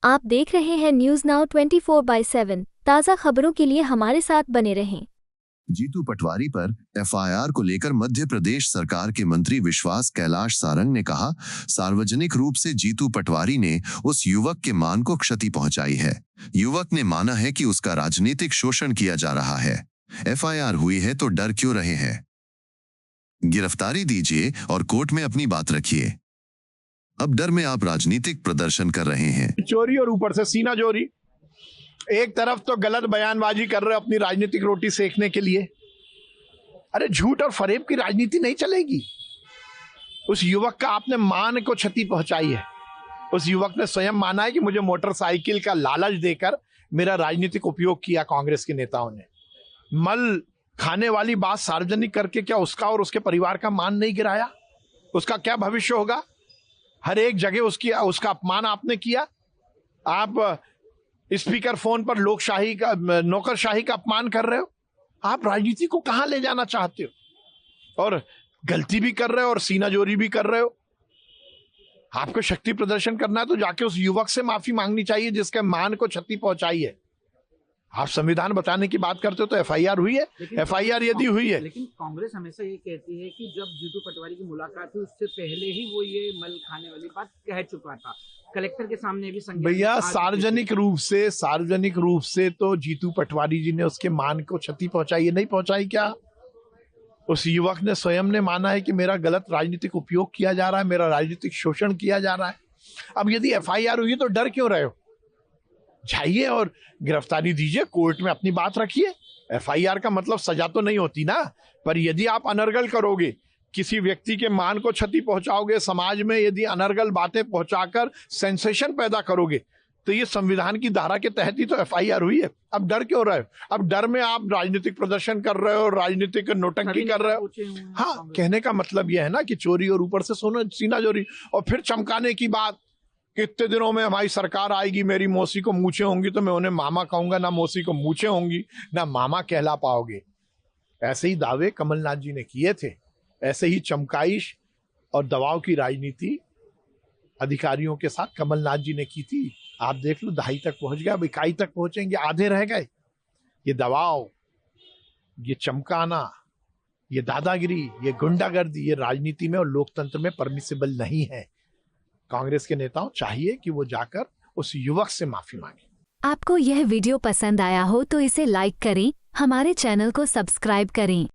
आप देख रहे हैं न्यूज नाउ 24/7 ताज़ा खबरों के लिए हमारे साथ बने रहें। जीतू पटवारी पर एफआईआर को लेकर मध्य प्रदेश सरकार के मंत्री विश्वास कैलाश सारंग ने कहा, सार्वजनिक रूप से जीतू पटवारी ने उस युवक के मान को क्षति पहुंचाई है। युवक ने माना है कि उसका राजनीतिक शोषण किया जा रहा है। एफआईआर हुई है तो डर क्यों रहे हैं? गिरफ्तारी दीजिए और कोर्ट में अपनी बात रखिए। अब डर में आप राजनीतिक प्रदर्शन कर रहे हैं। चोरी और ऊपर से सीना चोरी। एक तरफ तो गलत बयानबाजी कर रहे हो अपनी राजनीतिक रोटी सेकने के लिए। अरे झूठ और फरेब की राजनीति नहीं चलेगी। उस युवक का आपने मान को क्षति पहुंचाई है। उस युवक ने स्वयं माना है कि मुझे मोटरसाइकिल का लालच देकर मेरा राजनीतिक उपयोग किया कांग्रेस के नेताओं ने। मल खाने वाली बात सार्वजनिक करके क्या उसका और उसके परिवार का मान नहीं गिराया? उसका क्या भविष्य होगा? हर एक जगह उसका अपमान आपने किया। आप स्पीकर फोन पर लोकशाही का, नौकरशाही का अपमान कर रहे हो। आप राजनीति को कहां ले जाना चाहते हो? और गलती भी कर रहे हो और सीनाजोरी भी कर रहे हो। आपको शक्ति प्रदर्शन करना है तो जाके उस युवक से माफी मांगनी चाहिए जिसके मान को क्षति पहुंचाई है। आप संविधान बताने की बात करते हो तो एफआईआर हुई है। एफआईआर यदि हुई है, लेकिन कांग्रेस हमेशा ये कहती है कि जब जीतू पटवारी की मुलाकात हुई उससे पहले ही वो ये मल खाने वाली बात कह चुका था। कलेक्टर के सामने भी भैया सार्वजनिक रूप से तो जीतू पटवारी जी ने उसके मान को क्षति पहुंचाई है, नहीं पहुंचाई क्या? उस युवक ने स्वयं ने माना है कि मेरा गलत राजनीतिक उपयोग किया जा रहा है, मेरा राजनीतिक शोषण किया जा रहा है। अब यदि एफआईआर हुई तो डर क्यों रहे हो? जाइए और गिरफ्तारी दीजिए, कोर्ट में अपनी बात रखिए। एफआईआर का मतलब सजा तो नहीं होती ना। पर यदि आप अनर्गल करोगे, किसी व्यक्ति के मान को क्षति पहुंचाओगे, समाज में यदि अनर्गल बातें पहुंचाकर सेंसेशन पैदा करोगे, तो ये संविधान की धारा के तहत ही तो एफआईआर हुई है। अब डर क्यों रहे हो? अब डर में आप राजनीतिक प्रदर्शन कर रहे हो, राजनीतिक नोटंकी कर रहे हो। हाँ, कहने का मतलब यह है ना कि चोरी और ऊपर से सीना चोरी। और फिर चमकाने की बात, कितने दिनों में हमारी सरकार आएगी, मेरी मौसी को मूछें होंगी तो मैं उन्हें मामा कहूंगा, ना मौसी को मूछें होंगी ना मामा कहला पाओगे। ऐसे ही दावे कमलनाथ जी ने किए थे। ऐसे ही चमकाइश और दबाव की राजनीति अधिकारियों के साथ कमलनाथ जी ने की थी। आप देख लो, दहाई तक पहुंच गया, अब इकाई तक पहुंचेंगे, आधे रह गए। ये दबाव, ये चमकाना, ये दादागिरी, ये गुंडागर्दी, ये राजनीति में और लोकतंत्र में परमिसिबल नहीं है। कांग्रेस के नेताओं चाहिए कि वो जाकर उस युवक से माफी मांगे। आपको यह वीडियो पसंद आया हो तो इसे लाइक करें, हमारे चैनल को सब्सक्राइब करें।